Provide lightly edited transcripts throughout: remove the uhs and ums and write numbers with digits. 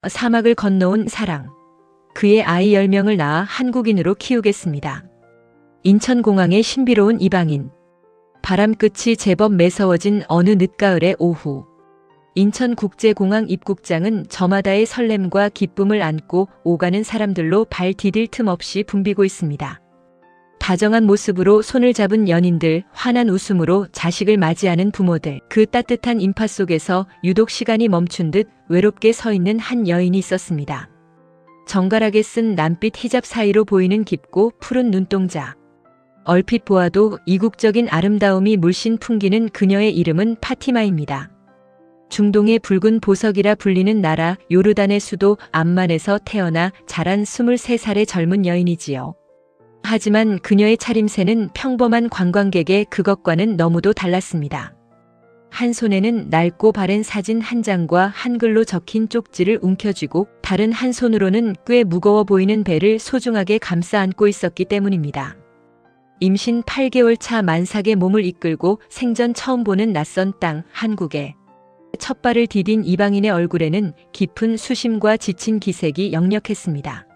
사막을 건너온 사랑. 그의 아이 10명을 낳아 한국인으로 키우겠습니다. 인천공항의 신비로운 이방인. 바람끝이 제법 매서워진 어느 늦가을의 오후. 인천국제공항 입국장은 저마다의 설렘과 기쁨을 안고 오가는 사람들로 발 디딜 틈 없이 붐비고 있습니다. 다정한 모습으로 손을 잡은 연인들, 환한 웃음으로 자식을 맞이하는 부모들, 그 따뜻한 인파 속에서 유독 시간이 멈춘 듯 외롭게 서 있는 한 여인이 있었습니다. 정갈하게 쓴 남빛 히잡 사이로 보이는 깊고 푸른 눈동자. 얼핏 보아도 이국적인 아름다움이 물씬 풍기는 그녀의 이름은 파티마입니다. 중동의 붉은 보석이라 불리는 나라 요르단의 수도 암만에서 태어나 자란 23살의 젊은 여인이지요. 하지만 그녀의 차림새는 평범한 관광객의 그것과는 너무도 달랐습니다. 한 손에는 낡고 바랜 사진 한 장과 한글로 적힌 쪽지를 움켜쥐고 다른 한 손으로는 꽤 무거워 보이는 배를 소중하게 감싸 안고 있었기 때문입니다. 임신 8개월 차 만삭의 몸을 이끌고 생전 처음 보는 낯선 땅 한국에 첫 발을 디딘 이방인의 얼굴에는 깊은 수심과 지친 기색이 역력했습니다.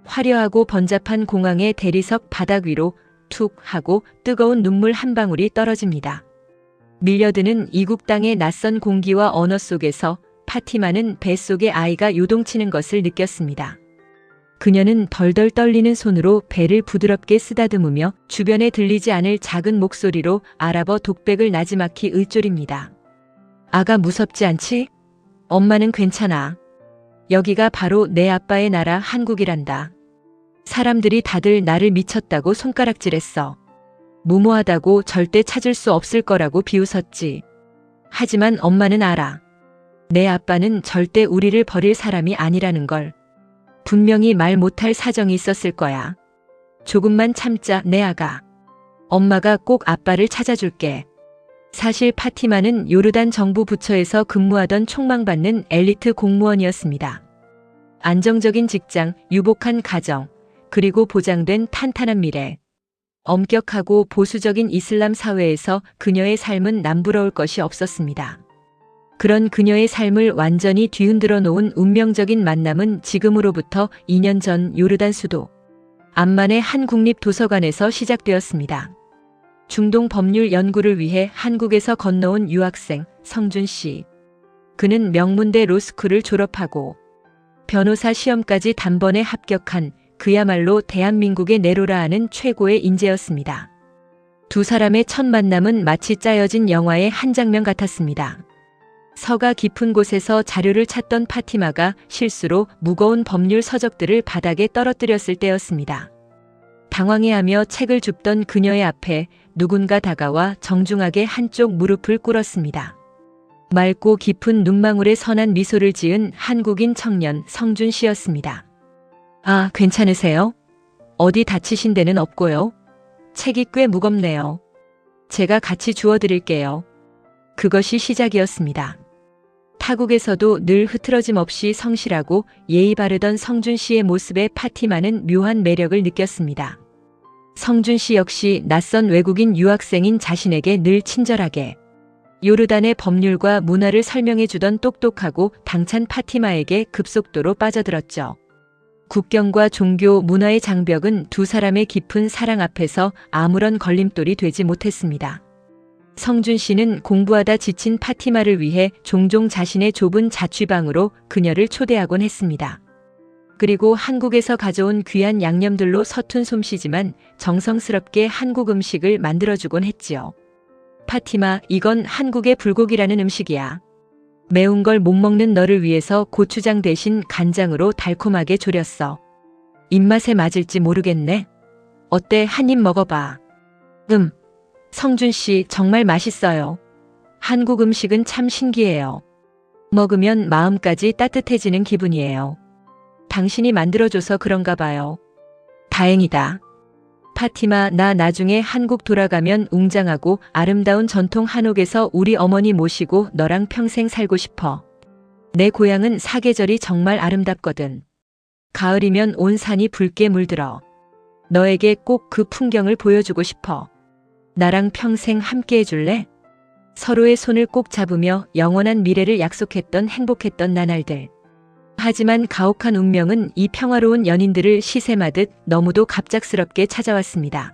화려하고 번잡한 공항의 대리석 바닥 위로 툭 하고 뜨거운 눈물 한 방울이 떨어집니다. 밀려드는 이국 땅의 낯선 공기와 언어 속에서 파티마는 뱃속의 아이가 요동치는 것을 느꼈습니다. 그녀는 덜덜 떨리는 손으로 배를 부드럽게 쓰다듬으며 주변에 들리지 않을 작은 목소리로 아랍어 독백을 나지막히 읊조립니다. 아가 무섭지 않지? 엄마는 괜찮아. 여기가 바로 내 아빠의 나라 한국이란다. 사람들이 다들 나를 미쳤다고 손가락질했어. 무모하다고 절대 찾을 수 없을 거라고 비웃었지. 하지만 엄마는 알아. 내 아빠는 절대 우리를 버릴 사람이 아니라는 걸. 분명히 말 못할 사정이 있었을 거야. 조금만 참자, 내 아가. 엄마가 꼭 아빠를 찾아줄게. 사실 파티마는 요르단 정부 부처에서 근무하던 촉망받는 엘리트 공무원이었습니다. 안정적인 직장, 유복한 가정, 그리고 보장된 탄탄한 미래. 엄격하고 보수적인 이슬람 사회에서 그녀의 삶은 남부러울 것이 없었습니다. 그런 그녀의 삶을 완전히 뒤흔들어 놓은 운명적인 만남은 지금으로부터 2년 전 요르단 수도 암만의 한 국립도서관에서 시작되었습니다. 중동 법률 연구를 위해 한국에서 건너온 유학생 성준 씨. 그는 명문대 로스쿨을 졸업하고 변호사 시험까지 단번에 합격한 그야말로 대한민국의 네로라 하는 최고의 인재였습니다. 두 사람의 첫 만남은 마치 짜여진 영화의 한 장면 같았습니다. 서가 깊은 곳에서 자료를 찾던 파티마가 실수로 무거운 법률 서적들을 바닥에 떨어뜨렸을 때였습니다. 당황해하며 책을 줍던 그녀의 앞에 누군가 다가와 정중하게 한쪽 무릎을 꿇었습니다. 맑고 깊은 눈망울에 선한 미소를 지은 한국인 청년 성준 씨였습니다. 아, 괜찮으세요? 어디 다치신 데는 없고요. 책이 꽤 무겁네요. 제가 같이 주워드릴게요. 그것이 시작이었습니다. 타국에서도 늘 흐트러짐 없이 성실하고 예의 바르던 성준 씨의 모습에 파티마는 묘한 매력을 느꼈습니다. 성준 씨 역시 낯선 외국인 유학생인 자신에게 늘 친절하게 요르단의 법률과 문화를 설명해주던 똑똑하고 당찬 파티마에게 급속도로 빠져들었죠. 국경과 종교, 문화의 장벽은 두 사람의 깊은 사랑 앞에서 아무런 걸림돌이 되지 못했습니다. 성준 씨는 공부하다 지친 파티마를 위해 종종 자신의 좁은 자취방으로 그녀를 초대하곤 했습니다. 그리고 한국에서 가져온 귀한 양념들로 서툰 솜씨지만 정성스럽게 한국 음식을 만들어주곤 했지요. 파티마, 이건 한국의 불고기라는 음식이야. 매운 걸 못 먹는 너를 위해서 고추장 대신 간장으로 달콤하게 졸였어. 입맛에 맞을지 모르겠네. 어때, 한 입 먹어봐. 성준 씨, 정말 맛있어요. 한국 음식은 참 신기해요. 먹으면 마음까지 따뜻해지는 기분이에요. 당신이 만들어줘서 그런가 봐요. 다행이다. 파티마, 나 나중에 한국 돌아가면 웅장하고 아름다운 전통 한옥에서 우리 어머니 모시고 너랑 평생 살고 싶어. 내 고향은 사계절이 정말 아름답거든. 가을이면 온 산이 붉게 물들어. 너에게 꼭 그 풍경을 보여주고 싶어. 나랑 평생 함께 해줄래? 서로의 손을 꼭 잡으며 영원한 미래를 약속했던 행복했던 나날들. 하지만 가혹한 운명은 이 평화로운 연인들을 시샘하듯 너무도 갑작스럽게 찾아왔습니다.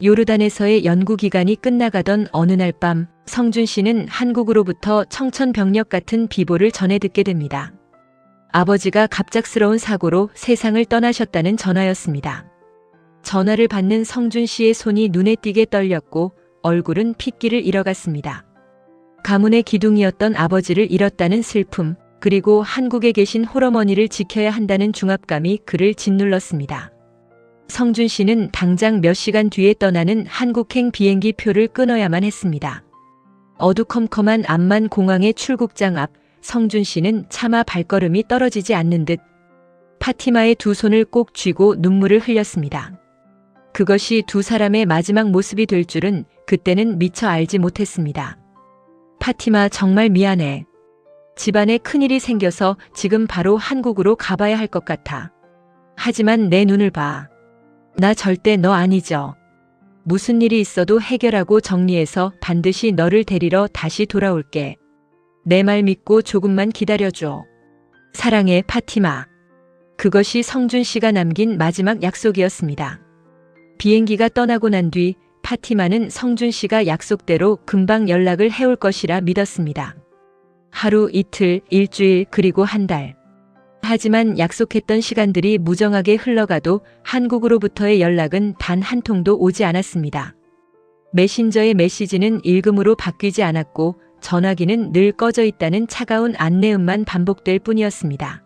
요르단에서의 연구기간이 끝나가던 어느 날 밤, 성준 씨는 한국으로부터 청천벽력 같은 비보를 전해 듣게 됩니다. 아버지가 갑작스러운 사고로 세상을 떠나셨다는 전화였습니다. 전화를 받는 성준 씨의 손이 눈에 띄게 떨렸고 얼굴은 핏기를 잃어갔습니다. 가문의 기둥이었던 아버지를 잃었다는 슬픔, 그리고 한국에 계신 홀어머니를 지켜야 한다는 중압감이 그를 짓눌렀습니다. 성준 씨는 당장 몇 시간 뒤에 떠나는 한국행 비행기 표를 끊어야만 했습니다. 어두컴컴한 암만 공항의 출국장 앞, 성준 씨는 차마 발걸음이 떨어지지 않는 듯 파티마의 두 손을 꼭 쥐고 눈물을 흘렸습니다. 그것이 두 사람의 마지막 모습이 될 줄은 그때는 미처 알지 못했습니다. 파티마, 정말 미안해. 집안에 큰일이 생겨서 지금 바로 한국으로 가봐야 할 것 같아. 하지만 내 눈을 봐. 나 절대 너 아니죠. 무슨 일이 있어도 해결하고 정리해서 반드시 너를 데리러 다시 돌아올게. 내 말 믿고 조금만 기다려줘. 사랑해, 파티마. 그것이 성준 씨가 남긴 마지막 약속이었습니다. 비행기가 떠나고 난 뒤 파티마는 성준 씨가 약속대로 금방 연락을 해올 것이라 믿었습니다. 하루, 이틀, 일주일, 그리고 한 달. 하지만 약속했던 시간들이 무정하게 흘러가도 한국으로부터의 연락은 단 한 통도 오지 않았습니다. 메신저의 메시지는 읽음으로 바뀌지 않았고 전화기는 늘 꺼져 있다는 차가운 안내음만 반복될 뿐이었습니다.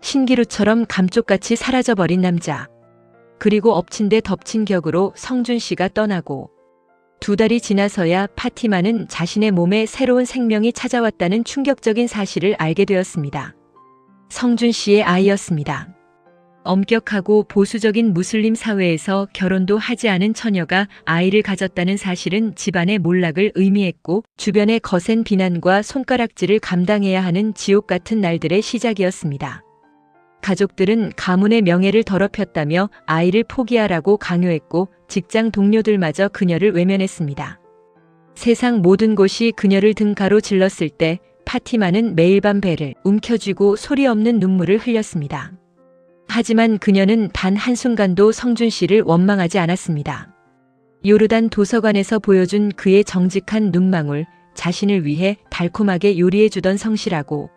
신기루처럼 감쪽같이 사라져버린 남자. 그리고 엎친 데 덮친 격으로 성준 씨가 떠나고 두 달이 지나서야 파티마는 자신의 몸에 새로운 생명이 찾아왔다는 충격적인 사실을 알게 되었습니다. 성준 씨의 아이였습니다. 엄격하고 보수적인 무슬림 사회에서 결혼도 하지 않은 처녀가 아이를 가졌다는 사실은 집안의 몰락을 의미했고 주변의 거센 비난과 손가락질을 감당해야 하는 지옥 같은 날들의 시작이었습니다. 가족들은 가문의 명예를 더럽혔다며 아이를 포기하라고 강요했고 직장 동료들마저 그녀를 외면했습니다. 세상 모든 곳이 그녀를 등가로 질렀을 때 파티마는 매일 밤 배를 움켜쥐고 소리 없는 눈물을 흘렸습니다. 하지만 그녀는 단 한순간도 성준 씨를 원망하지 않았습니다. 요르단 도서관에서 보여준 그의 정직한 눈망울, 자신을 위해 달콤하게 요리해주던 성실하고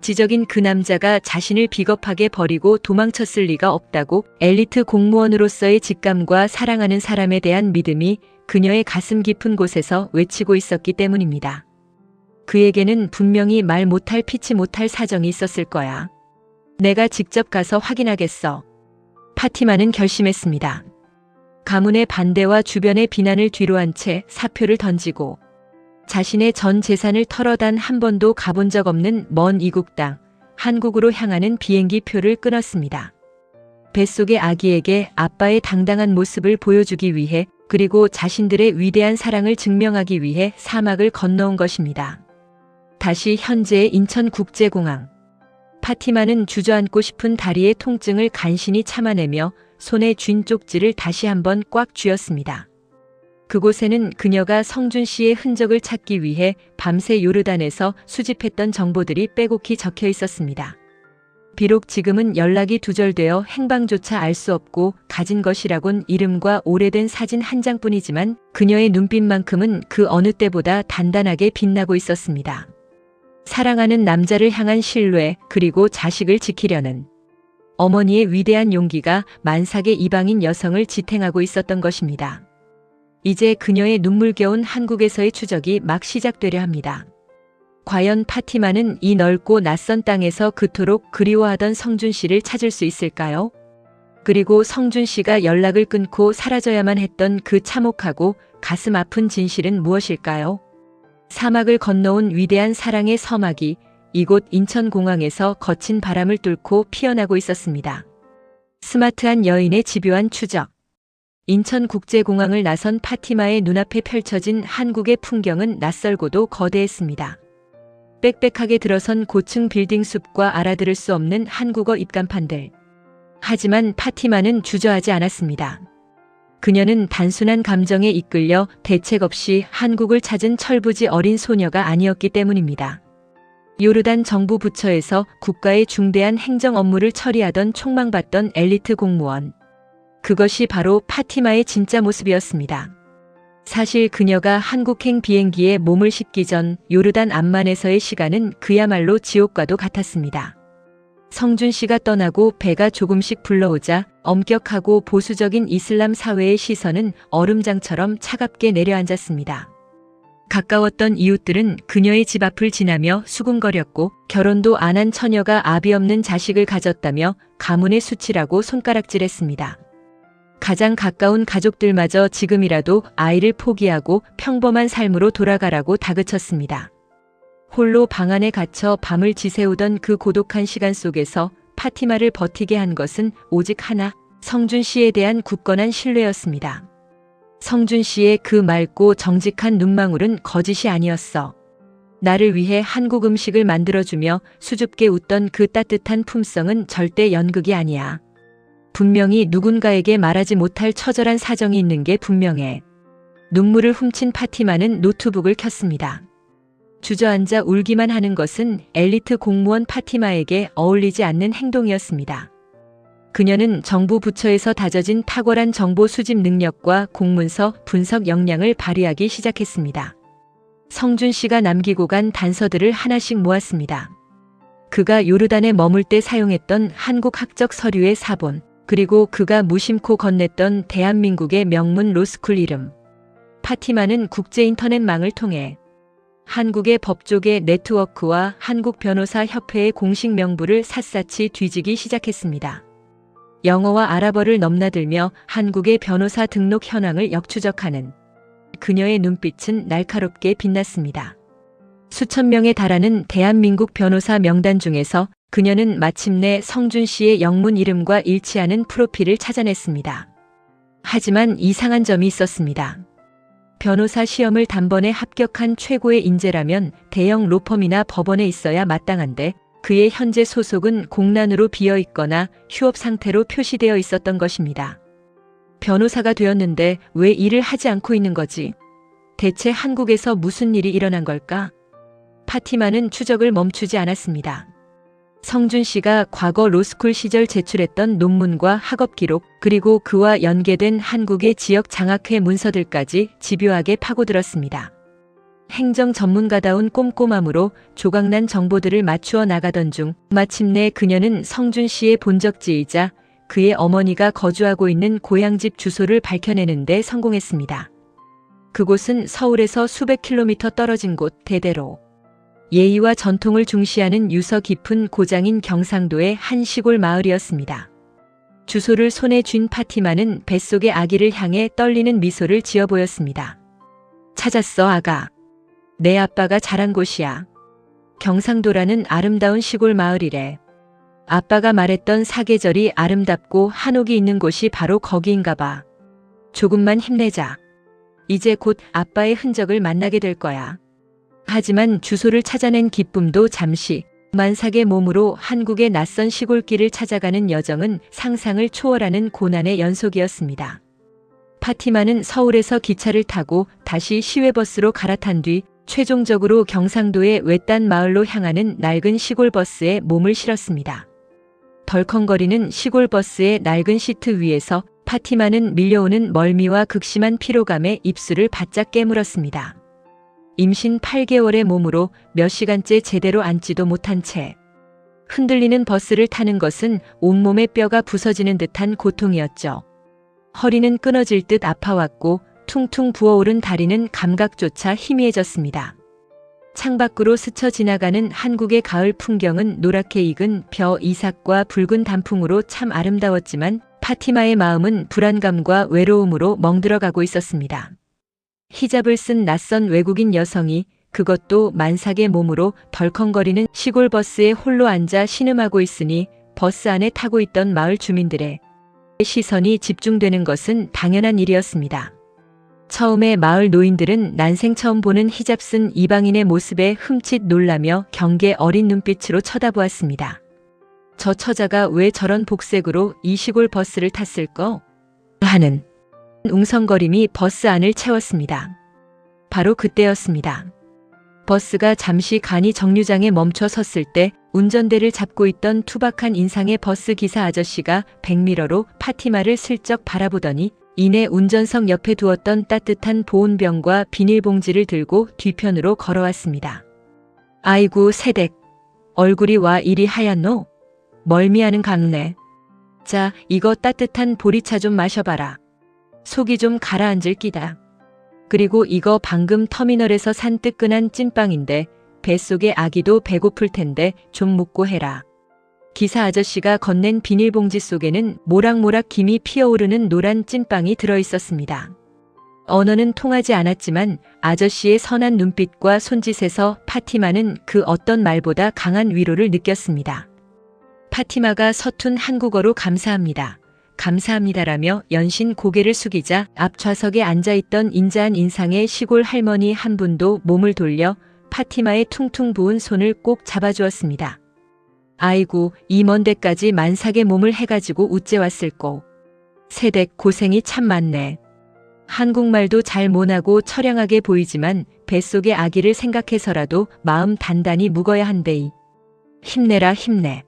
지적인 그 남자가 자신을 비겁하게 버리고 도망쳤을 리가 없다고 엘리트 공무원으로서의 직감과 사랑하는 사람에 대한 믿음이 그녀의 가슴 깊은 곳에서 외치고 있었기 때문입니다. 그에게는 분명히 말 못할 피치 못할 사정이 있었을 거야. 내가 직접 가서 확인하겠어. 파티마는 결심했습니다. 가문의 반대와 주변의 비난을 뒤로한 채 사표를 던지고 자신의 전 재산을 털어 단 한 번도 가본 적 없는 먼 이국 땅, 한국으로 향하는 비행기 표를 끊었습니다. 뱃속의 아기에게 아빠의 당당한 모습을 보여주기 위해 그리고 자신들의 위대한 사랑을 증명하기 위해 사막을 건너온 것입니다. 다시 현재의 인천국제공항. 파티마는 주저앉고 싶은 다리의 통증을 간신히 참아내며 손에 쥔 쪽지를 다시 한번 꽉 쥐었습니다. 그곳에는 그녀가 성준 씨의 흔적을 찾기 위해 밤새 요르단에서 수집했던 정보들이 빼곡히 적혀 있었습니다. 비록 지금은 연락이 두절되어 행방조차 알 수 없고 가진 것이라곤 이름과 오래된 사진 한 장뿐이지만 그녀의 눈빛만큼은 그 어느 때보다 단단하게 빛나고 있었습니다. 사랑하는 남자를 향한 신뢰, 그리고 자식을 지키려는 어머니의 위대한 용기가 만삭의 이방인 여성을 지탱하고 있었던 것입니다. 이제 그녀의 눈물겨운 한국에서의 추적이 막 시작되려 합니다. 과연 파티마는 이 넓고 낯선 땅에서 그토록 그리워하던 성준 씨를 찾을 수 있을까요? 그리고 성준 씨가 연락을 끊고 사라져야만 했던 그 참혹하고 가슴 아픈 진실은 무엇일까요? 사막을 건너온 위대한 사랑의 서막이 이곳 인천공항에서 거친 바람을 뚫고 피어나고 있었습니다. 스마트한 여인의 집요한 추적. 인천국제공항을 나선 파티마의 눈앞에 펼쳐진 한국의 풍경은 낯설고도 거대했습니다. 빽빽하게 들어선 고층 빌딩 숲과 알아들을 수 없는 한국어 입간판들. 하지만 파티마는 주저하지 않았습니다. 그녀는 단순한 감정에 이끌려 대책 없이 한국을 찾은 철부지 어린 소녀가 아니었기 때문입니다. 요르단 정부 부처에서 국가의 중대한 행정 업무를 처리하던 촉망받던 엘리트 공무원. 그것이 바로 파티마의 진짜 모습이었습니다. 사실 그녀가 한국행 비행기에 몸을 싣기 전 요르단 암만에서의 시간은 그야말로 지옥과도 같았습니다. 성준 씨가 떠나고 배가 조금씩 불러오자 엄격하고 보수적인 이슬람 사회의 시선은 얼음장처럼 차갑게 내려앉았습니다. 가까웠던 이웃들은 그녀의 집 앞을 지나며 수군거렸고 결혼도 안 한 처녀가 아비 없는 자식을 가졌다며 가문의 수치라고 손가락질했습니다. 가장 가까운 가족들마저 지금이라도 아이를 포기하고 평범한 삶으로 돌아가라고 다그쳤습니다. 홀로 방 안에 갇혀 밤을 지새우던 그 고독한 시간 속에서 파티마를 버티게 한 것은 오직 하나, 성준 씨에 대한 굳건한 신뢰였습니다. 성준 씨의 그 맑고 정직한 눈망울은 거짓이 아니었어. 나를 위해 한국 음식을 만들어주며 수줍게 웃던 그 따뜻한 품성은 절대 연극이 아니야. 분명히 누군가에게 말하지 못할 처절한 사정이 있는 게 분명해. 눈물을 훔친 파티마는 노트북을 켰습니다. 주저앉아 울기만 하는 것은 엘리트 공무원 파티마에게 어울리지 않는 행동이었습니다. 그녀는 정부 부처에서 다져진 탁월한 정보 수집 능력과 공문서 분석 역량을 발휘하기 시작했습니다. 성준 씨가 남기고 간 단서들을 하나씩 모았습니다. 그가 요르단에 머물 때 사용했던 한국 학적 서류의 사본, 그리고 그가 무심코 건넸던 대한민국의 명문 로스쿨 이름. 파티마는 국제 인터넷망을 통해 한국의 법조계 네트워크와 한국 변호사 협회의 공식 명부를 샅샅이 뒤지기 시작했습니다. 영어와 아랍어를 넘나들며 한국의 변호사 등록 현황을 역추적하는 그녀의 눈빛은 날카롭게 빛났습니다. 수천 명에 달하는 대한민국 변호사 명단 중에서 그녀는 마침내 성준 씨의 영문 이름과 일치하는 프로필을 찾아냈습니다. 하지만 이상한 점이 있었습니다. 변호사 시험을 단번에 합격한 최고의 인재라면 대형 로펌이나 법원에 있어야 마땅한데 그의 현재 소속은 공란으로 비어있거나 휴업 상태로 표시되어 있었던 것입니다. 변호사가 되었는데 왜 일을 하지 않고 있는 거지? 대체 한국에서 무슨 일이 일어난 걸까? 파티마는 추적을 멈추지 않았습니다. 성준 씨가 과거 로스쿨 시절 제출했던 논문과 학업 기록, 그리고 그와 연계된 한국의 지역 장학회 문서들까지 집요하게 파고들었습니다. 행정 전문가다운 꼼꼼함으로 조각난 정보들을 맞추어 나가던 중 마침내 그녀는 성준 씨의 본적지이자 그의 어머니가 거주하고 있는 고향집 주소를 밝혀내는 데 성공했습니다. 그곳은 서울에서 수백 킬로미터 떨어진 곳 대대로. 예의와 전통을 중시하는 유서 깊은 고장인 경상도의 한 시골 마을이었습니다. 주소를 손에 쥔 파티마는 뱃속의 아기를 향해 떨리는 미소를 지어 보였습니다. 찾았어, 아가. 내 아빠가 자란 곳이야. 경상도라는 아름다운 시골 마을이래. 아빠가 말했던 사계절이 아름답고 한옥이 있는 곳이 바로 거기인가 봐. 조금만 힘내자. 이제 곧 아빠의 흔적을 만나게 될 거야. 하지만 주소를 찾아낸 기쁨도 잠시, 만삭의 몸으로 한국의 낯선 시골길을 찾아가는 여정은 상상을 초월하는 고난의 연속이었습니다. 파티마는 서울에서 기차를 타고 다시 시외버스로 갈아탄 뒤 최종적으로 경상도의 외딴 마을로 향하는 낡은 시골버스에 몸을 실었습니다. 덜컹거리는 시골버스의 낡은 시트 위에서 파티마는 밀려오는 멀미와 극심한 피로감에 입술을 바짝 깨물었습니다. 임신 8개월의 몸으로 몇 시간째 제대로 앉지도 못한 채 흔들리는 버스를 타는 것은 온몸의 뼈가 부서지는 듯한 고통이었죠. 허리는 끊어질 듯 아파왔고 퉁퉁 부어오른 다리는 감각조차 희미해졌습니다. 창밖으로 스쳐 지나가는 한국의 가을 풍경은 노랗게 익은 벼 이삭과 붉은 단풍으로 참 아름다웠지만 파티마의 마음은 불안감과 외로움으로 멍들어가고 있었습니다. 히잡을 쓴 낯선 외국인 여성이, 그것도 만삭의 몸으로 덜컹거리는 시골 버스에 홀로 앉아 신음하고 있으니 버스 안에 타고 있던 마을 주민들의 시선이 집중되는 것은 당연한 일이었습니다. 처음에 마을 노인들은 난생 처음 보는 히잡 쓴 이방인의 모습에 흠칫 놀라며 경계 어린 눈빛으로 쳐다보았습니다. 저 처자가 왜 저런 복색으로 이 시골 버스를 탔을까? 하는 웅성거림이 버스 안을 채웠습니다. 바로 그때였습니다. 버스가 잠시 간이 정류장에 멈춰 섰을 때 운전대를 잡고 있던 투박한 인상의 버스 기사 아저씨가 백미러로 파티마를 슬쩍 바라보더니 이내 운전석 옆에 두었던 따뜻한 보온병과 비닐봉지를 들고 뒤편으로 걸어왔습니다. 아이고 새댁, 얼굴이 와 이리 하얗노? 멀미하는 강네. 자, 이거 따뜻한 보리차 좀 마셔봐라. 속이 좀 가라앉을 끼다. 그리고 이거 방금 터미널에서 산 뜨끈한 찐빵인데 뱃속의 아기도 배고플 텐데 좀 묵고 해라. 기사 아저씨가 건넨 비닐봉지 속에는 모락모락 김이 피어오르는 노란 찐빵이 들어있었습니다. 언어는 통하지 않았지만 아저씨의 선한 눈빛과 손짓에서 파티마는 그 어떤 말보다 강한 위로를 느꼈습니다. 파티마가 서툰 한국어로 감사합니다. 감사합니다라며 연신 고개를 숙이자 앞 좌석에 앉아있던 인자한 인상의 시골 할머니 한 분도 몸을 돌려 파티마의 퉁퉁 부은 손을 꼭 잡아주었습니다. 아이고, 이 먼 데까지 만삭의 몸을 해가지고 우째 왔을꼬. 새댁 고생이 참 많네. 한국말도 잘 못하고 처량하게 보이지만 뱃속의 아기를 생각해서라도 마음 단단히 묵어야 한대이. 힘내라 힘내.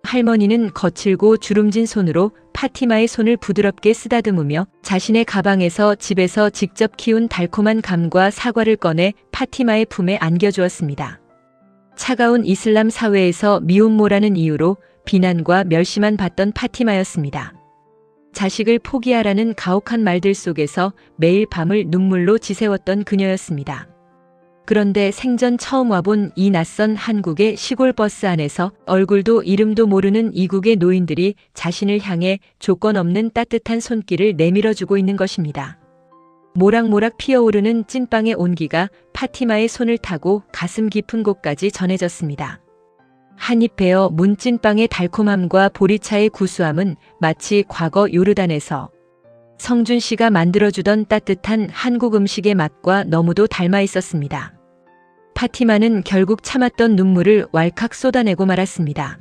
할머니는 거칠고 주름진 손으로 파티마의 손을 부드럽게 쓰다듬으며 자신의 가방에서 집에서 직접 키운 달콤한 감과 사과를 꺼내 파티마의 품에 안겨주었습니다. 차가운 이슬람 사회에서 미혼모라는 이유로 비난과 멸시만 받던 파티마였습니다. 자식을 포기하라는 가혹한 말들 속에서 매일 밤을 눈물로 지새웠던 그녀였습니다. 그런데 생전 처음 와본 이 낯선 한국의 시골 버스 안에서 얼굴도 이름도 모르는 이국의 노인들이 자신을 향해 조건 없는 따뜻한 손길을 내밀어주고 있는 것입니다. 모락모락 피어오르는 찐빵의 온기가 파티마의 손을 타고 가슴 깊은 곳까지 전해졌습니다. 한입 베어 문 찐빵의 달콤함과 보리차의 구수함은 마치 과거 요르단에서 성준 씨가 만들어주던 따뜻한 한국 음식의 맛과 너무도 닮아 있었습니다. 파티마는 결국 참았던 눈물을 왈칵 쏟아내고 말았습니다.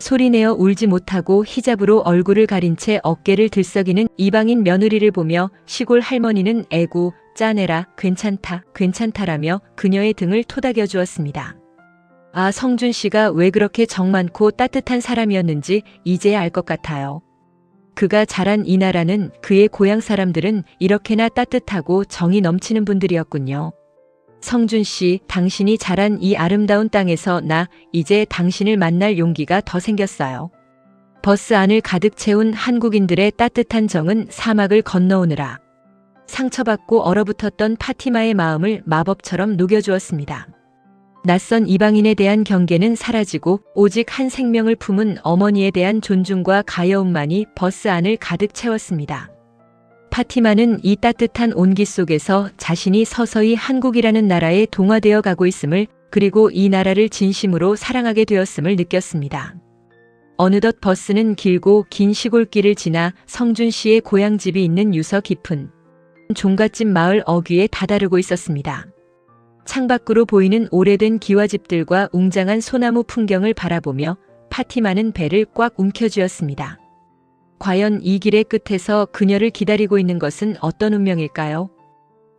소리내어 울지 못하고 히잡으로 얼굴을 가린 채 어깨를 들썩이는 이방인 며느리를 보며 시골 할머니는 애구, 짜내라, 괜찮다, 괜찮다라며 그녀의 등을 토닥여 주었습니다. 아, 성준 씨가 왜 그렇게 정 많고 따뜻한 사람이었는지 이제야 알 것 같아요. 그가 자란 이 나라는 그의 고향 사람들은 이렇게나 따뜻하고 정이 넘치는 분들이었군요. 성준 씨, 당신이 자란 이 아름다운 땅에서 나 이제 당신을 만날 용기가 더 생겼어요. 버스 안을 가득 채운 한국인들의 따뜻한 정은 사막을 건너오느라 상처받고 얼어붙었던 파티마의 마음을 마법처럼 녹여주었습니다. 낯선 이방인에 대한 경계는 사라지고 오직 한 생명을 품은 어머니에 대한 존중과 가여움만이 버스 안을 가득 채웠습니다. 파티마는 이 따뜻한 온기 속에서 자신이 서서히 한국이라는 나라에 동화되어 가고 있음을, 그리고 이 나라를 진심으로 사랑하게 되었음을 느꼈습니다. 어느덧 버스는 길고 긴 시골길을 지나 성준 씨의 고향집이 있는 유서 깊은 종갓집 마을 어귀에 다다르고 있었습니다. 창밖으로 보이는 오래된 기와집들과 웅장한 소나무 풍경을 바라보며 파티마는 배를 꽉 움켜쥐었습니다. 과연 이 길의 끝에서 그녀를 기다리고 있는 것은 어떤 운명일까요?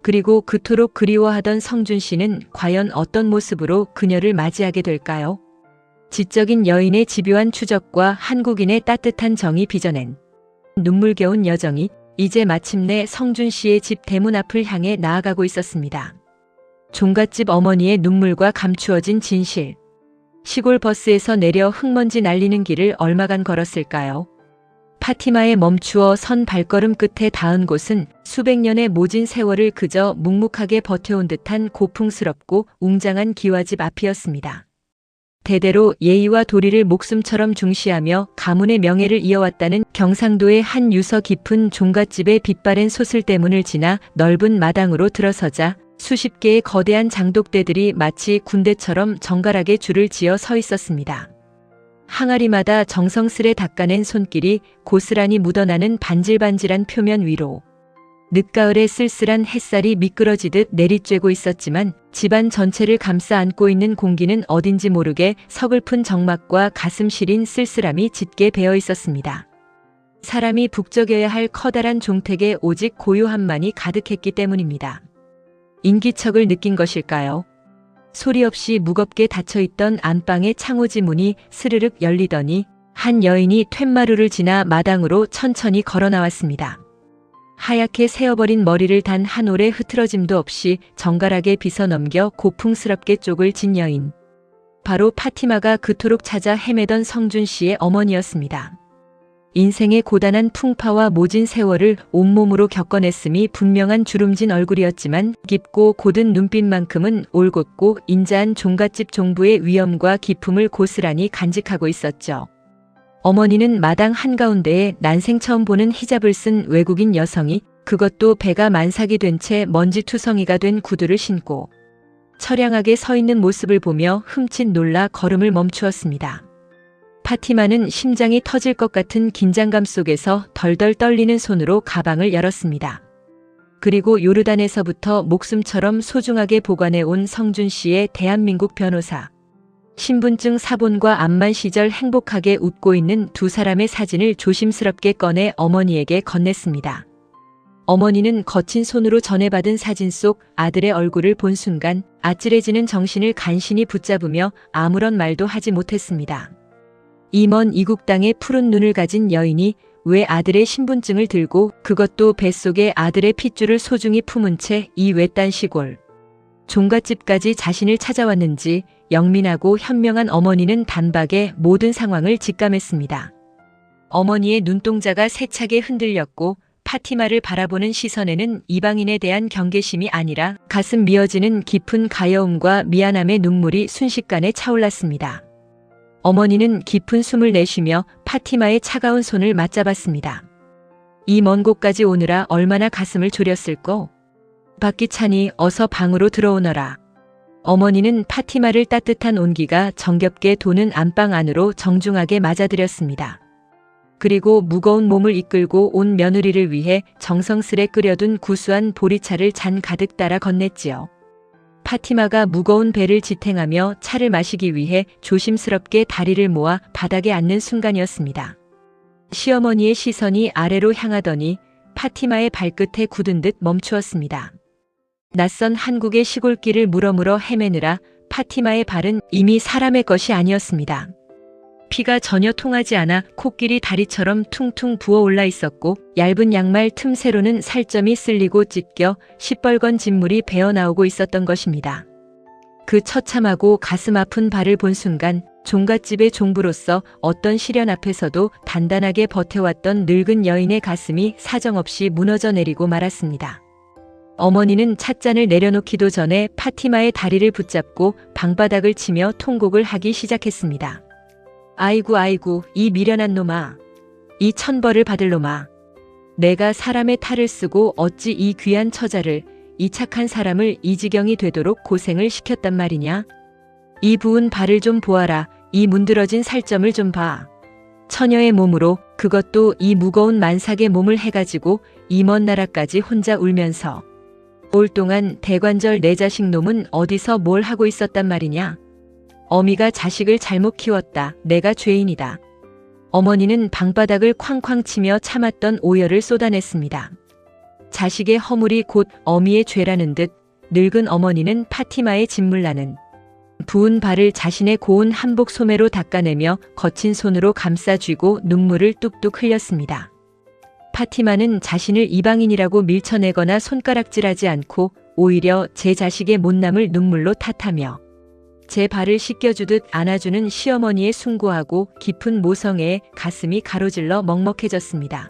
그리고 그토록 그리워하던 성준 씨는 과연 어떤 모습으로 그녀를 맞이하게 될까요? 지적인 여인의 집요한 추적과 한국인의 따뜻한 정이 빚어낸 눈물겨운 여정이 이제 마침내 성준 씨의 집 대문 앞을 향해 나아가고 있었습니다. 종갓집 어머니의 눈물과 감추어진 진실. 시골 버스에서 내려 흙먼지 날리는 길을 얼마간 걸었을까요? 파티마에 멈추어 선 발걸음 끝에 닿은 곳은 수백 년의 모진 세월을 그저 묵묵하게 버텨온 듯한 고풍스럽고 웅장한 기와집 앞이었습니다. 대대로 예의와 도리를 목숨처럼 중시하며 가문의 명예를 이어왔다는 경상도의 한 유서 깊은 종갓집의 빛바랜 소슬대문을 지나 넓은 마당으로 들어서자 수십 개의 거대한 장독대들이 마치 군대처럼 정갈하게 줄을 지어 서 있었습니다. 항아리마다 정성스레 닦아낸 손길이 고스란히 묻어나는 반질반질한 표면 위로 늦가을의 쓸쓸한 햇살이 미끄러지듯 내리쬐고 있었지만 집안 전체를 감싸 안고 있는 공기는 어딘지 모르게 서글픈 적막과 가슴 시린 쓸쓸함이 짙게 배어 있었습니다. 사람이 북적여야 할 커다란 종택에 오직 고요함만이 가득했기 때문입니다. 인기척을 느낀 것일까요? 소리 없이 무겁게 닫혀있던 안방의 창호지 문이 스르륵 열리더니 한 여인이 툇마루를 지나 마당으로 천천히 걸어 나왔습니다. 하얗게 새어버린 머리를 단 한 올의 흐트러짐도 없이 정갈하게 빗어넘겨 고풍스럽게 쪽을 진 여인. 바로 파티마가 그토록 찾아 헤매던 성준 씨의 어머니였습니다. 인생의 고단한 풍파와 모진 세월을 온몸으로 겪어냈음이 분명한 주름진 얼굴이었지만 깊고 고든 눈빛만큼은 올곧고 인자한 종갓집 종부의 위엄과 기품을 고스란히 간직하고 있었죠. 어머니는 마당 한가운데에 난생 처음 보는 히잡을 쓴 외국인 여성이, 그것도 배가 만삭이 된 채 먼지투성이가 된 구두를 신고 처량하게 서 있는 모습을 보며 흠칫 놀라 걸음을 멈추었습니다. 파티마는 심장이 터질 것 같은 긴장감 속에서 덜덜 떨리는 손으로 가방을 열었습니다. 그리고 요르단에서부터 목숨처럼 소중하게 보관해 온 성준 씨의 대한민국 변호사, 신분증 사본과 암만 시절 행복하게 웃고 있는 두 사람의 사진을 조심스럽게 꺼내 어머니에게 건넸습니다. 어머니는 거친 손으로 전해받은 사진 속 아들의 얼굴을 본 순간 아찔해지는 정신을 간신히 붙잡으며 아무런 말도 하지 못했습니다. 이 먼 이국 땅에 푸른 눈을 가진 여인이 왜 아들의 신분증을 들고, 그것도 뱃속에 아들의 핏줄을 소중히 품은 채 이 외딴 시골 종갓집까지 자신을 찾아왔는지 영민하고 현명한 어머니는 단박에 모든 상황을 직감했습니다. 어머니의 눈동자가 세차게 흔들렸고 파티마를 바라보는 시선에는 이방인에 대한 경계심이 아니라 가슴 미어지는 깊은 가여움과 미안함의 눈물이 순식간에 차올랐습니다. 어머니는 깊은 숨을 내쉬며 파티마의 차가운 손을 맞잡았습니다. 이 먼 곳까지 오느라 얼마나 가슴을 졸였을꼬. 밖이 차니 어서 방으로 들어오너라. 어머니는 파티마를 따뜻한 온기가 정겹게 도는 안방 안으로 정중하게 맞아들였습니다. 그리고 무거운 몸을 이끌고 온 며느리를 위해 정성스레 끓여둔 구수한 보리차를 잔 가득 따라 건넸지요. 파티마가 무거운 배를 지탱하며 차를 마시기 위해 조심스럽게 다리를 모아 바닥에 앉는 순간이었습니다. 시어머니의 시선이 아래로 향하더니 파티마의 발끝에 굳은 듯 멈추었습니다. 낯선 한국의 시골길을 물어물어 헤매느라 파티마의 발은 이미 사람의 것이 아니었습니다. 피가 전혀 통하지 않아 코끼리 다리처럼 퉁퉁 부어올라 있었고 얇은 양말 틈새로는 살점이 쓸리고 찢겨 시뻘건 진물이 배어나오고 있었던 것입니다. 그 처참하고 가슴 아픈 발을 본 순간 종갓집의 종부로서 어떤 시련 앞에서도 단단하게 버텨왔던 늙은 여인의 가슴이 사정없이 무너져 내리고 말았습니다. 어머니는 찻잔을 내려놓기도 전에 파티마의 다리를 붙잡고 방바닥을 치며 통곡을 하기 시작했습니다. 아이고 아이고 이 미련한 놈아. 이 천벌을 받을 놈아. 내가 사람의 탈을 쓰고 어찌 이 귀한 처자를, 이 착한 사람을 이 지경이 되도록 고생을 시켰단 말이냐. 이 부은 발을 좀 보아라. 이 문드러진 살점을 좀 봐. 처녀의 몸으로, 그것도 이 무거운 만삭의 몸을 해가지고 이 먼 나라까지 혼자 울면서 올 동안 대관절 내 자식 놈은 어디서 뭘 하고 있었단 말이냐. 어미가 자식을 잘못 키웠다. 내가 죄인이다. 어머니는 방바닥을 쾅쾅 치며 참았던 오열을 쏟아냈습니다. 자식의 허물이 곧 어미의 죄라는 듯 늙은 어머니는 파티마의 진물나는 부은 발을 자신의 고운 한복 소매로 닦아내며 거친 손으로 감싸 쥐고 눈물을 뚝뚝 흘렸습니다. 파티마는 자신을 이방인이라고 밀쳐내거나 손가락질하지 않고 오히려 제 자식의 못남을 눈물로 탓하며 제 발을 씻겨주듯 안아주는 시어머니의 숭고하고 깊은 모성애에 가슴이 가로질러 먹먹해졌습니다.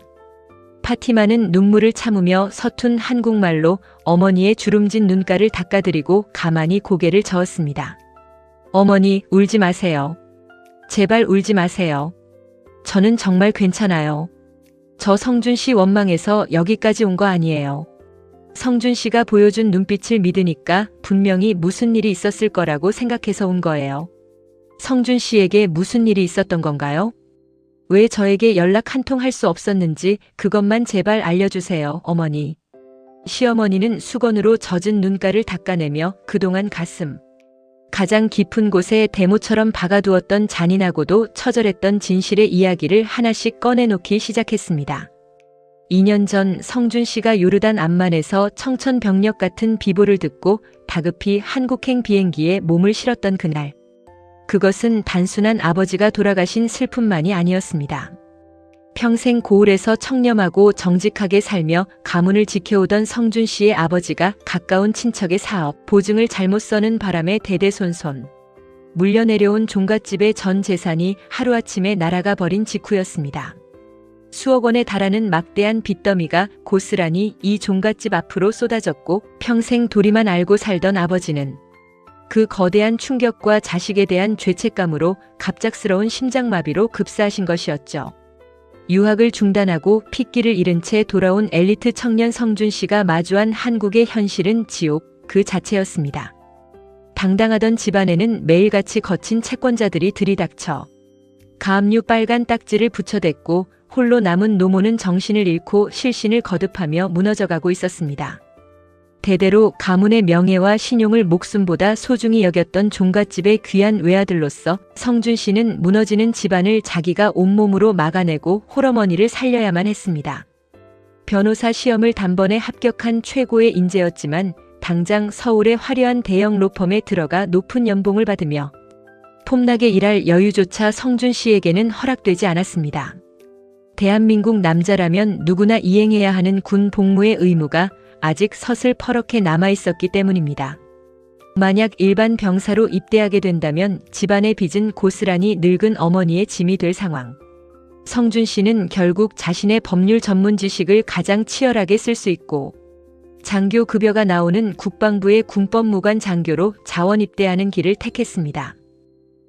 파티마는 눈물을 참으며 서툰 한국말로 어머니의 주름진 눈가를 닦아드리고 가만히 고개를 저었습니다. 어머니, 울지 마세요. 제발 울지 마세요. 저는 정말 괜찮아요. 저 성준 씨 원망해서 여기까지 온 거 아니에요. 성준 씨가 보여준 눈빛을 믿으니까 분명히 무슨 일이 있었을 거라고 생각해서 온 거예요. 성준 씨에게 무슨 일이 있었던 건가요? 왜 저에게 연락 한 통 할 수 없었는지 그것만 제발 알려주세요, 어머니. 시어머니는 수건으로 젖은 눈가를 닦아내며 그동안 가장 깊은 곳에 대모처럼 박아두었던 잔인하고도 처절했던 진실의 이야기를 하나씩 꺼내놓기 시작했습니다. 2년 전 성준 씨가 요르단 암만에서 청천벽력 같은 비보를 듣고 다급히 한국행 비행기에 몸을 실었던 그날. 그것은 단순한 아버지가 돌아가신 슬픔만이 아니었습니다. 평생 고을에서 청렴하고 정직하게 살며 가문을 지켜오던 성준 씨의 아버지가 가까운 친척의 사업, 보증을 잘못 써는 바람에 대대손손 물려내려온 종갓집의 전 재산이 하루아침에 날아가 버린 직후였습니다. 수억 원에 달하는 막대한 빚더미가 고스란히 이 종갓집 앞으로 쏟아졌고 평생 도리만 알고 살던 아버지는 그 거대한 충격과 자식에 대한 죄책감으로 갑작스러운 심장마비로 급사하신 것이었죠. 유학을 중단하고 핏길을 잃은 채 돌아온 엘리트 청년 성준 씨가 마주한 한국의 현실은 지옥 그 자체였습니다. 당당하던 집안에는 매일같이 거친 채권자들이 들이닥쳐 가압류 빨간 딱지를 붙여댔고 홀로 남은 노모는 정신을 잃고 실신을 거듭하며 무너져가고 있었습니다. 대대로 가문의 명예와 신용을 목숨보다 소중히 여겼던 종갓집의 귀한 외아들로서 성준 씨는 무너지는 집안을 자기가 온몸으로 막아내고 홀어머니를 살려야만 했습니다. 변호사 시험을 단번에 합격한 최고의 인재였지만 당장 서울의 화려한 대형 로펌에 들어가 높은 연봉을 받으며 폼나게 일할 여유조차 성준 씨에게는 허락되지 않았습니다. 대한민국 남자라면 누구나 이행해야 하는 군 복무의 의무가 아직 서슬퍼렇게 남아있었기 때문입니다. 만약 일반 병사로 입대하게 된다면 집안의 빚은 고스란히 늙은 어머니의 짐이 될 상황. 성준 씨는 결국 자신의 법률 전문 지식을 가장 치열하게 쓸 수 있고 장교 급여가 나오는 국방부의 군법무관 장교로 자원 입대하는 길을 택했습니다.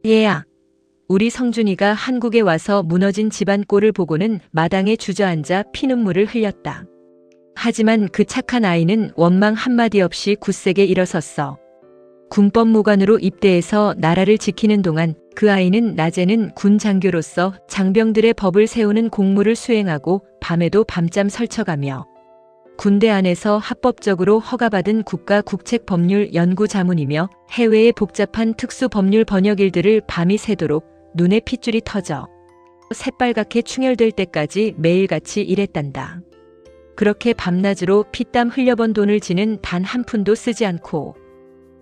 얘야, 우리 성준이가 한국에 와서 무너진 집안 꼴을 보고는 마당에 주저앉아 피눈물을 흘렸다. 하지만 그 착한 아이는 원망 한마디 없이 굳세게 일어섰어. 군법무관으로 입대해서 나라를 지키는 동안 그 아이는 낮에는 군 장교로서 장병들의 법을 세우는 공무를 수행하고 밤에도 밤잠 설쳐가며 군대 안에서 합법적으로 허가받은 국가 국책법률 연구 자문이며 해외의 복잡한 특수법률 번역 일들을 밤이 새도록 눈에 핏줄이 터져 새빨갛게 충혈될 때까지 매일같이 일했단다. 그렇게 밤낮으로 피땀 흘려번 돈을 지는 단 한 푼도 쓰지 않고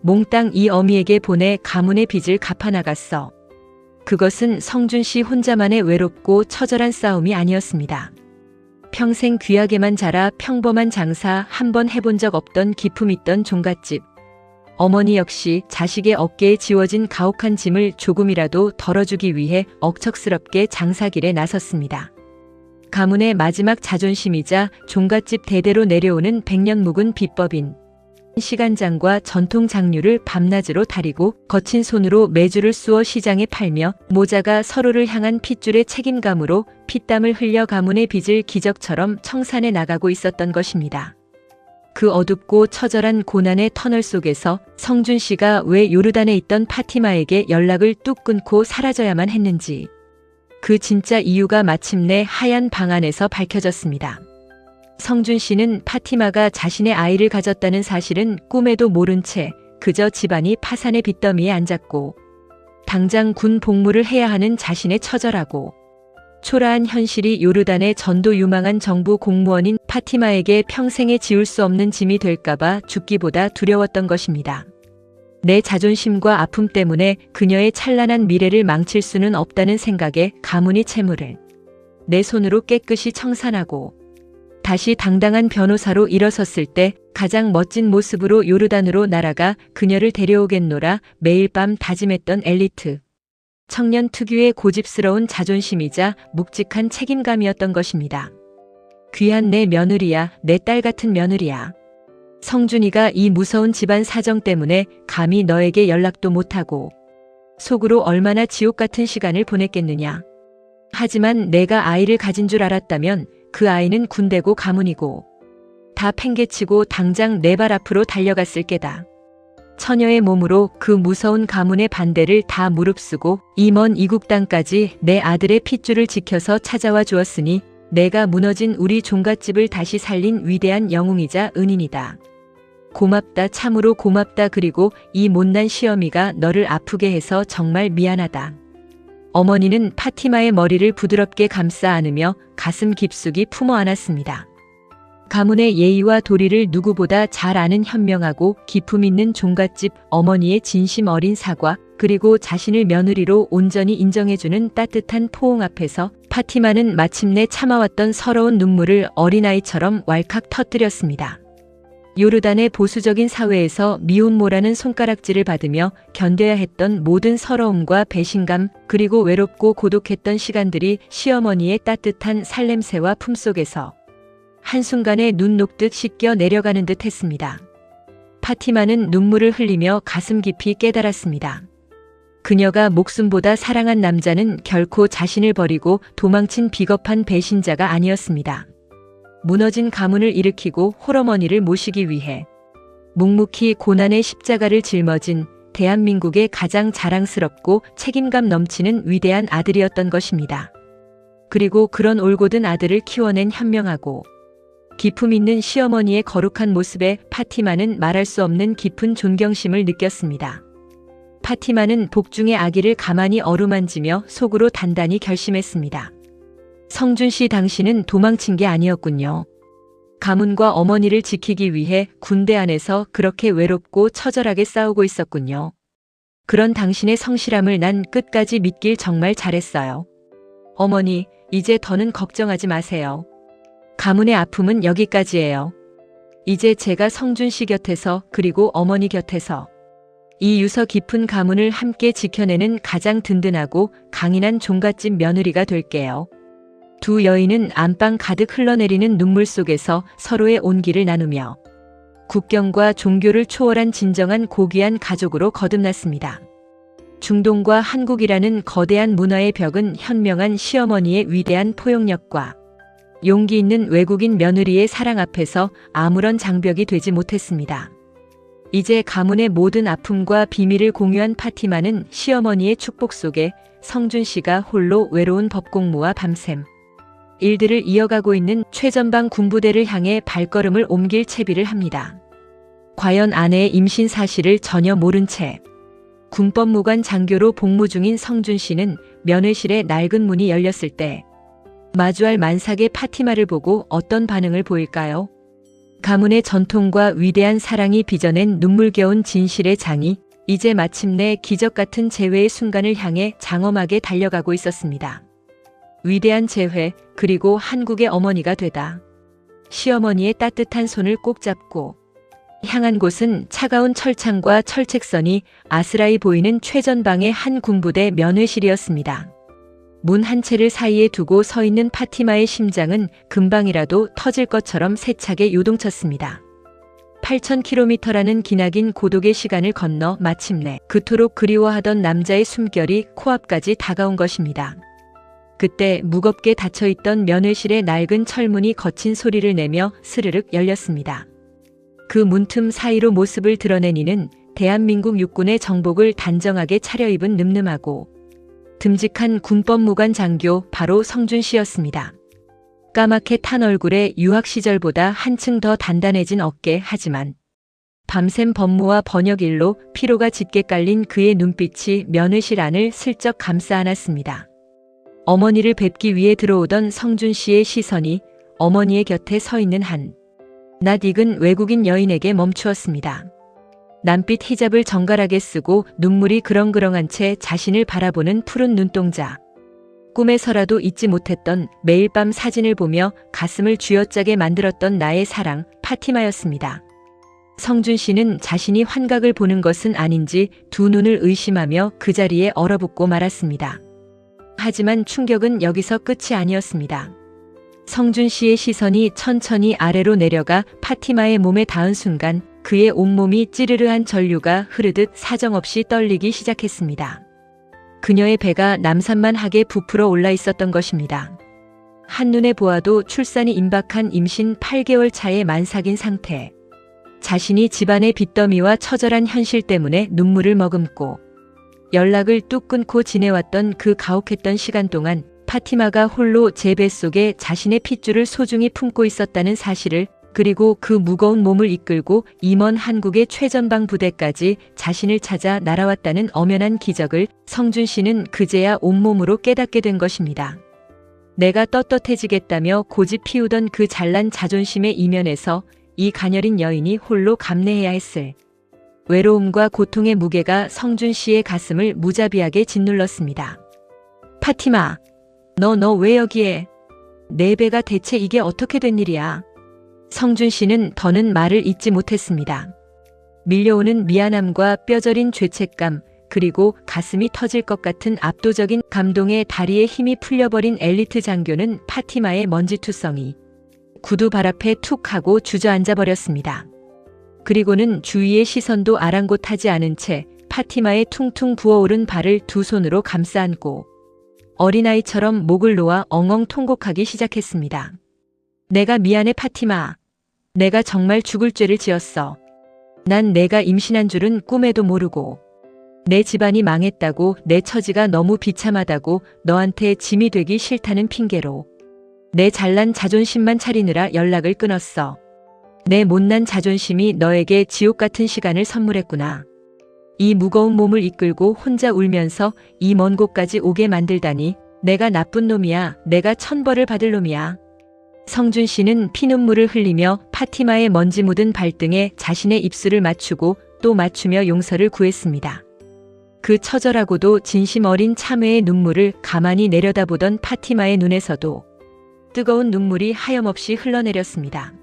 몽땅 이 어미에게 보내 가문의 빚을 갚아나갔어. 그것은 성준 씨 혼자만의 외롭고 처절한 싸움이 아니었습니다. 평생 귀하게만 자라 평범한 장사 한 번 해본 적 없던 기품 있던 종갓집. 어머니 역시 자식의 어깨에 지워진 가혹한 짐을 조금이라도 덜어주기 위해 억척스럽게 장사길에 나섰습니다. 가문의 마지막 자존심이자 종갓집 대대로 내려오는 백년 묵은 비법인 시간장과 전통 장류를 밤낮으로 다리고 거친 손으로 메주를 쑤어 시장에 팔며 모자가 서로를 향한 핏줄의 책임감으로 피땀을 흘려 가문의 빚을 기적처럼 청산해 나가고 있었던 것입니다. 그 어둡고 처절한 고난의 터널 속에서 성준 씨가 왜 요르단에 있던 파티마에게 연락을 뚝 끊고 사라져야만 했는지 그 진짜 이유가 마침내 하얀 방 안에서 밝혀졌습니다. 성준 씨는 파티마가 자신의 아이를 가졌다는 사실은 꿈에도 모른 채 그저 집안이 파산의 빚더미에 앉았고 당장 군 복무를 해야 하는 자신의 처절하고 초라한 현실이 요르단의 전도 유망한 정부 공무원인 파티마에게 평생에 지울 수 없는 짐이 될까봐 죽기보다 두려웠던 것입니다. 내 자존심과 아픔 때문에 그녀의 찬란한 미래를 망칠 수는 없다는 생각에 가문의 채무를 내 손으로 깨끗이 청산하고 다시 당당한 변호사로 일어섰을 때 가장 멋진 모습으로 요르단으로 날아가 그녀를 데려오겠노라 매일 밤 다짐했던 엘리트 청년 특유의 고집스러운 자존심이자 묵직한 책임감이었던 것입니다. 귀한 내 며느리야, 내 딸 같은 며느리야. 성준이가 이 무서운 집안 사정 때문에 감히 너에게 연락도 못하고 속으로 얼마나 지옥 같은 시간을 보냈겠느냐. 하지만 내가 아이를 가진 줄 알았다면 그 아이는 군대고 가문이고 다 팽개치고 당장 내 발 앞으로 달려갔을 게다. 처녀의 몸으로 그 무서운 가문의 반대를 다 무릅쓰고 이 먼 이국 땅까지 내 아들의 핏줄을 지켜서 찾아와 주었으니 내가 무너진 우리 종갓집을 다시 살린 위대한 영웅이자 은인이다. 고맙다, 참으로 고맙다. 그리고 이 못난 시어미가 너를 아프게 해서 정말 미안하다. 어머니는 파티마의 머리를 부드럽게 감싸 안으며 가슴 깊숙이 품어 안았습니다. 가문의 예의와 도리를 누구보다 잘 아는 현명하고 기품 있는 종갓집 어머니의 진심 어린 사과, 그리고 자신을 며느리로 온전히 인정해주는 따뜻한 포옹 앞에서 파티마는 마침내 참아왔던 서러운 눈물을 어린아이처럼 왈칵 터뜨렸습니다. 요르단의 보수적인 사회에서 미혼모라는 손가락질을 받으며 견뎌야 했던 모든 서러움과 배신감, 그리고 외롭고 고독했던 시간들이 시어머니의 따뜻한 살냄새와 품속에서 한순간에 눈 녹듯 씻겨 내려가는 듯 했습니다. 파티마는 눈물을 흘리며 가슴 깊이 깨달았습니다. 그녀가 목숨보다 사랑한 남자는 결코 자신을 버리고 도망친 비겁한 배신자가 아니었습니다. 무너진 가문을 일으키고 홀어머니를 모시기 위해 묵묵히 고난의 십자가를 짊어진 대한민국의 가장 자랑스럽고 책임감 넘치는 위대한 아들이었던 것입니다. 그리고 그런 올곧은 아들을 키워낸 현명하고 기품 있는 시어머니의 거룩한 모습에 파티마는 말할 수 없는 깊은 존경심을 느꼈습니다. 파티마는 복중의 아기를 가만히 어루만지며 속으로 단단히 결심했습니다. 성준 씨, 당신은 도망친 게 아니었군요. 가문과 어머니를 지키기 위해 군대 안에서 그렇게 외롭고 처절하게 싸우고 있었군요. 그런 당신의 성실함을 난 끝까지 믿길 정말 잘했어요. 어머니, 이제 더는 걱정하지 마세요. 가문의 아픔은 여기까지예요. 이제 제가 성준 씨 곁에서, 그리고 어머니 곁에서 이 유서 깊은 가문을 함께 지켜내는 가장 든든하고 강인한 종갓집 며느리가 될게요. 두 여인은 안방 가득 흘러내리는 눈물 속에서 서로의 온기를 나누며 국경과 종교를 초월한 진정한 고귀한 가족으로 거듭났습니다. 중동과 한국이라는 거대한 문화의 벽은 현명한 시어머니의 위대한 포용력과 용기 있는 외국인 며느리의 사랑 앞에서 아무런 장벽이 되지 못했습니다. 이제 가문의 모든 아픔과 비밀을 공유한 파티마는 시어머니의 축복 속에 성준 씨가 홀로 외로운 법공무와 밤샘 일들을 이어가고 있는 최전방 군부대를 향해 발걸음을 옮길 채비를 합니다. 과연 아내의 임신 사실을 전혀 모른 채 군법무관 장교로 복무 중인 성준 씨는 면회실의 낡은 문이 열렸을 때 마주할 만삭의 파티마를 보고 어떤 반응을 보일까요? 가문의 전통과 위대한 사랑이 빚어낸 눈물겨운 진실의 장이 이제 마침내 기적 같은 재회의 순간을 향해 장엄하게 달려가고 있었습니다. 위대한 재회, 그리고 한국의 어머니가 되다. 시어머니의 따뜻한 손을 꼭 잡고 향한 곳은 차가운 철창과 철책선이 아스라이 보이는 최전방의 한 군부대 면회실이었습니다. 문 한 채를 사이에 두고 서 있는 파티마의 심장은 금방이라도 터질 것처럼 세차게 요동쳤습니다. 8,000km라는 기나긴 고독의 시간을 건너 마침내 그토록 그리워하던 남자의 숨결이 코앞까지 다가온 것입니다. 그때 무겁게 닫혀있던 면회실의 낡은 철문이 거친 소리를 내며 스르륵 열렸습니다. 그 문틈 사이로 모습을 드러낸 이는 대한민국 육군의 정복을 단정하게 차려입은 늠름하고 듬직한 군법무관 장교, 바로 성준 씨였습니다. 까맣게 탄 얼굴에 유학 시절보다 한층 더 단단해진 어깨, 하지만 밤샘 법무와 번역 일로 피로가 짙게 깔린 그의 눈빛이 면회실 안을 슬쩍 감싸 안았습니다. 어머니를 뵙기 위해 들어오던 성준 씨의 시선이 어머니의 곁에 서 있는 한 낯익은 외국인 여인에게 멈추었습니다. 남빛 히잡을 정갈하게 쓰고 눈물이 그렁그렁한 채 자신을 바라보는 푸른 눈동자. 꿈에서라도 잊지 못했던 매일 밤 사진을 보며 가슴을 쥐어짜게 만들었던 나의 사랑, 파티마였습니다. 성준 씨는 자신이 환각을 보는 것은 아닌지 두 눈을 의심하며 그 자리에 얼어붙고 말았습니다. 하지만 충격은 여기서 끝이 아니었습니다. 성준 씨의 시선이 천천히 아래로 내려가 파티마의 몸에 닿은 순간 그의 온몸이 찌르르한 전류가 흐르듯 사정없이 떨리기 시작했습니다. 그녀의 배가 남산만하게 부풀어 올라 있었던 것입니다. 한눈에 보아도 출산이 임박한 임신 8개월 차의 만삭인 상태. 자신이 집안의 빚더미와 처절한 현실 때문에 눈물을 머금고 연락을 뚝 끊고 지내왔던 그 가혹했던 시간 동안 파티마가 홀로 제 뱃속에 자신의 핏줄을 소중히 품고 있었다는 사실을 그리고 그 무거운 몸을 이끌고 이 먼 한국의 최전방 부대까지 자신을 찾아 날아왔다는 엄연한 기적을 성준 씨는 그제야 온몸으로 깨닫게 된 것입니다. 내가 떳떳해지겠다며 고집 피우던 그 잘난 자존심의 이면에서 이 가녀린 여인이 홀로 감내해야 했을 외로움과 고통의 무게가 성준 씨의 가슴을 무자비하게 짓눌렀습니다. 파티마, 너 왜 여기에? 내 배가 대체 이게 어떻게 된 일이야? 성준 씨는 더는 말을 잇지 못했습니다. 밀려오는 미안함과 뼈저린 죄책감, 그리고 가슴이 터질 것 같은 압도적인 감동에 다리에 힘이 풀려버린 엘리트 장교는 파티마의 먼지투성이 구두 발 앞에 툭 하고 주저앉아 버렸습니다. 그리고는 주위의 시선도 아랑곳하지 않은 채 파티마의 퉁퉁 부어오른 발을 두 손으로 감싸 안고 어린아이처럼 목을 놓아 엉엉 통곡하기 시작했습니다. 내가 미안해 파티마. 내가 정말 죽을 죄를 지었어. 난 내가 임신한 줄은 꿈에도 모르고 내 집안이 망했다고 내 처지가 너무 비참하다고 너한테 짐이 되기 싫다는 핑계로 내 잘난 자존심만 차리느라 연락을 끊었어. 내 못난 자존심이 너에게 지옥 같은 시간을 선물했구나. 이 무거운 몸을 이끌고 혼자 울면서 이 먼 곳까지 오게 만들다니 내가 나쁜 놈이야. 내가 천벌을 받을 놈이야. 성준 씨는 피눈물을 흘리며 파티마의 먼지 묻은 발등에 자신의 입술을 맞추고 또 맞추며 용서를 구했습니다. 그 처절하고도 진심 어린 참회의 눈물을 가만히 내려다보던 파티마의 눈에서도 뜨거운 눈물이 하염없이 흘러내렸습니다.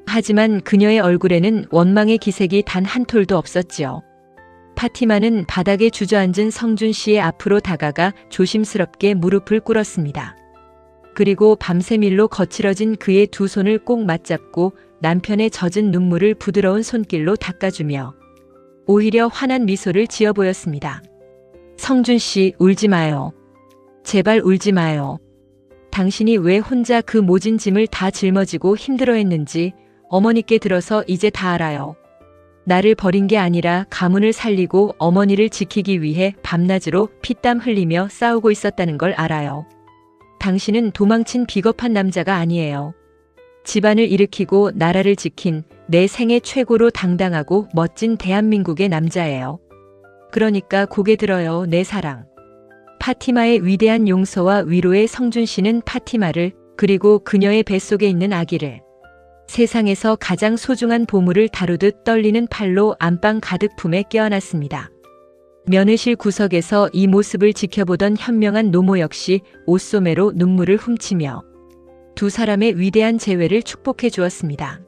하지만 그녀의 얼굴에는 원망의 기색이 단 한 톨도 없었지요. 파티마는 바닥에 주저앉은 성준 씨의 앞으로 다가가 조심스럽게 무릎을 꿇었습니다. 그리고 밤새 밀로 거칠어진 그의 두 손을 꼭 맞잡고 남편의 젖은 눈물을 부드러운 손길로 닦아주며 오히려 환한 미소를 지어 보였습니다. 성준 씨, 울지 마요. 제발 울지 마요. 당신이 왜 혼자 그 모진 짐을 다 짊어지고 힘들어했는지 어머니께 들어서 이제 다 알아요. 나를 버린 게 아니라 가문을 살리고 어머니를 지키기 위해 밤낮으로 피땀 흘리며 싸우고 있었다는 걸 알아요. 당신은 도망친 비겁한 남자가 아니에요. 집안을 일으키고 나라를 지킨 내 생애 최고로 당당하고 멋진 대한민국의 남자예요. 그러니까 고개 들어요, 내 사랑. 파티마의 위대한 용서와 위로의 성준 씨는 파티마를 그리고 그녀의 뱃속에 있는 아기를 세상에서 가장 소중한 보물을 다루듯 떨리는 팔로 안방 가득 품에 껴안았습니다. 면회실 구석에서 이 모습을 지켜보던 현명한 노모 역시 옷소매로 눈물을 훔치며 두 사람의 위대한 재회를 축복해 주었습니다.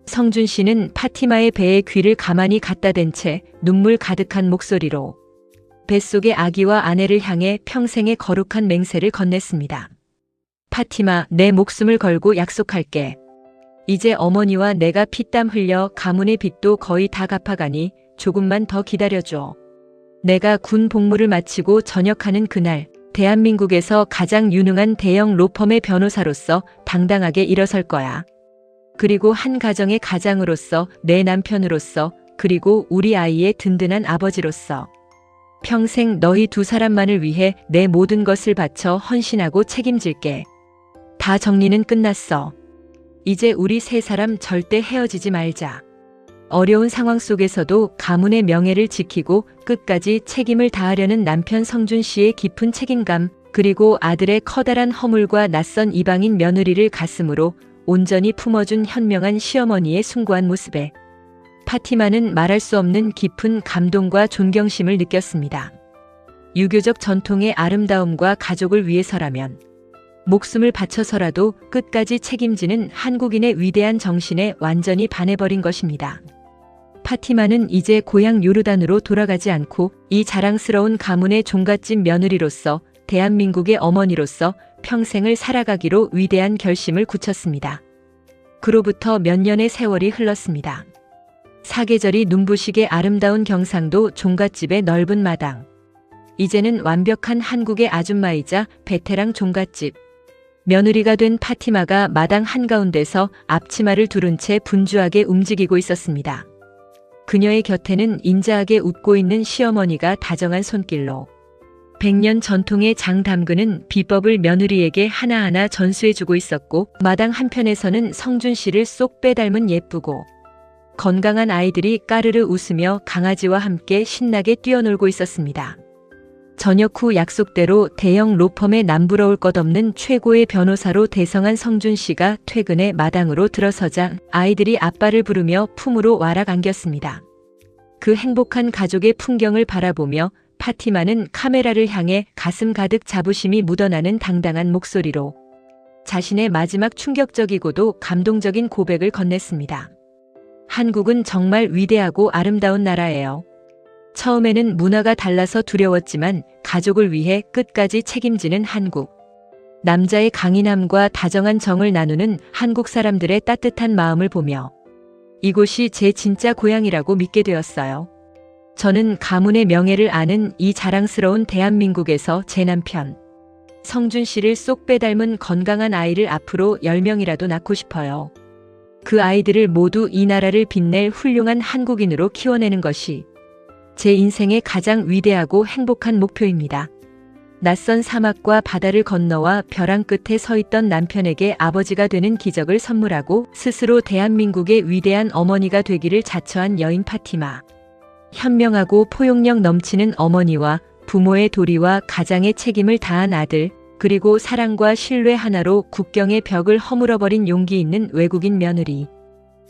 성준 씨는 파티마의 배에 귀를 가만히 갖다 댄 채 눈물 가득한 목소리로 뱃속의 아기와 아내를 향해 평생의 거룩한 맹세를 건넸습니다. 파티마, 내 목숨을 걸고 약속할게. 이제 어머니와 내가 피땀 흘려 가문의 빚도 거의 다 갚아가니 조금만 더 기다려줘. 내가 군 복무를 마치고 전역하는 그날 대한민국에서 가장 유능한 대형 로펌의 변호사로서 당당하게 일어설 거야. 그리고 한 가정의 가장으로서, 내 남편으로서, 그리고 우리 아이의 든든한 아버지로서 평생 너희 두 사람만을 위해 내 모든 것을 바쳐 헌신하고 책임질게. 다 정리는 끝났어. 이제 우리 세 사람 절대 헤어지지 말자. 어려운 상황 속에서도 가문의 명예를 지키고 끝까지 책임을 다하려는 남편 성준 씨의 깊은 책임감, 그리고 아들의 커다란 허물과 낯선 이방인 며느리를 가슴으로 온전히 품어준 현명한 시어머니의 숭고한 모습에 파티마는 말할 수 없는 깊은 감동과 존경심을 느꼈습니다. 유교적 전통의 아름다움과 가족을 위해서라면 목숨을 바쳐서라도 끝까지 책임지는 한국인의 위대한 정신에 완전히 반해버린 것입니다. 파티마는 이제 고향 요르단으로 돌아가지 않고 이 자랑스러운 가문의 종갓집 며느리로서 대한민국의 어머니로서 평생을 살아가기로 위대한 결심을 굳혔습니다. 그로부터 몇 년의 세월이 흘렀습니다. 사계절이 눈부시게 아름다운 경상도 종갓집의 넓은 마당. 이제는 완벽한 한국의 아줌마이자 베테랑 종갓집. 며느리가 된 파티마가 마당 한가운데서 앞치마를 두른 채 분주하게 움직이고 있었습니다. 그녀의 곁에는 인자하게 웃고 있는 시어머니가 다정한 손길로 100년 전통의 장담그는 비법을 며느리에게 하나하나 전수해주고 있었고 마당 한편에서는 성준 씨를 쏙 빼닮은 예쁘고 건강한 아이들이 까르르 웃으며 강아지와 함께 신나게 뛰어놀고 있었습니다. 저녁 후 약속대로 대형 로펌에 남부러울 것 없는 최고의 변호사로 대성한 성준 씨가 퇴근해 마당으로 들어서자 아이들이 아빠를 부르며 품으로 와락 안겼습니다. 그 행복한 가족의 풍경을 바라보며 파티마는 카메라를 향해 가슴 가득 자부심이 묻어나는 당당한 목소리로 자신의 마지막 충격적이고도 감동적인 고백을 건넸습니다. 한국은 정말 위대하고 아름다운 나라예요. 처음에는 문화가 달라서 두려웠지만 가족을 위해 끝까지 책임지는 한국. 남자의 강인함과 다정한 정을 나누는 한국 사람들의 따뜻한 마음을 보며 이곳이 제 진짜 고향이라고 믿게 되었어요. 저는 가문의 명예를 아는 이 자랑스러운 대한민국에서 제 남편 성준 씨를 쏙 빼닮은 건강한 아이를 앞으로 10명이라도 낳고 싶어요. 그 아이들을 모두 이 나라를 빛낼 훌륭한 한국인으로 키워내는 것이 제 인생의 가장 위대하고 행복한 목표입니다. 낯선 사막과 바다를 건너와 벼랑 끝에 서 있던 남편에게 아버지가 되는 기적을 선물하고 스스로 대한민국의 위대한 어머니가 되기를 자처한 여인 파티마. 현명하고 포용력 넘치는 어머니와 부모의 도리와 가장의 책임을 다한 아들, 그리고 사랑과 신뢰 하나로 국경의 벽을 허물어버린 용기 있는 외국인 며느리.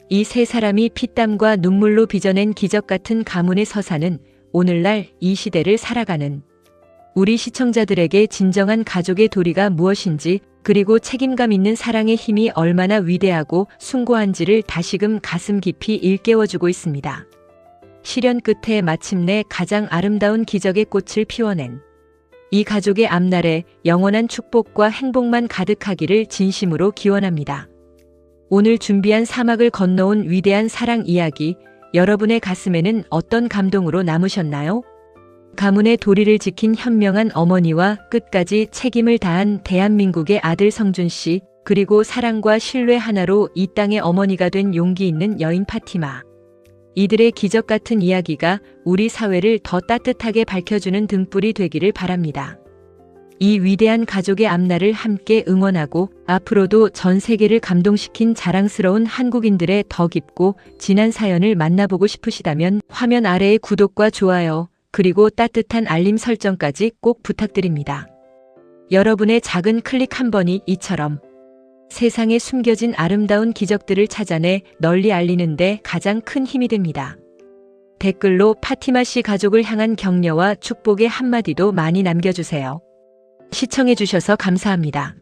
이 세 사람이 피땀과 눈물로 빚어낸 기적 같은 가문의 서사는 오늘날 이 시대를 살아가는 우리 시청자들에게 진정한 가족의 도리가 무엇인지 그리고 책임감 있는 사랑의 힘이 얼마나 위대하고 숭고한지를 다시금 가슴 깊이 일깨워주고 있습니다. 시련 끝에 마침내 가장 아름다운 기적의 꽃을 피워낸 이 가족의 앞날에 영원한 축복과 행복만 가득하기를 진심으로 기원합니다. 오늘 준비한 사막을 건너온 위대한 사랑 이야기, 여러분의 가슴에는 어떤 감동으로 남으셨나요? 가문의 도리를 지킨 현명한 어머니와 끝까지 책임을 다한 대한민국의 아들 성준 씨, 그리고 사랑과 신뢰 하나로 이 땅의 어머니가 된 용기 있는 여인 파티마. 이들의 기적 같은 이야기가 우리 사회를 더 따뜻하게 밝혀주는 등불이 되기를 바랍니다. 이 위대한 가족의 앞날을 함께 응원하고 앞으로도 전 세계를 감동시킨 자랑스러운 한국인들의 더 깊고 진한 사연을 만나보고 싶으시다면 화면 아래의 구독과 좋아요, 그리고 따뜻한 알림 설정까지 꼭 부탁드립니다. 여러분의 작은 클릭 한 번이 이처럼 세상에 숨겨진 아름다운 기적들을 찾아내 널리 알리는 데 가장 큰 힘이 됩니다. 댓글로 파티마 씨 가족을 향한 격려와 축복의 한마디도 많이 남겨주세요. 시청해주셔서 감사합니다.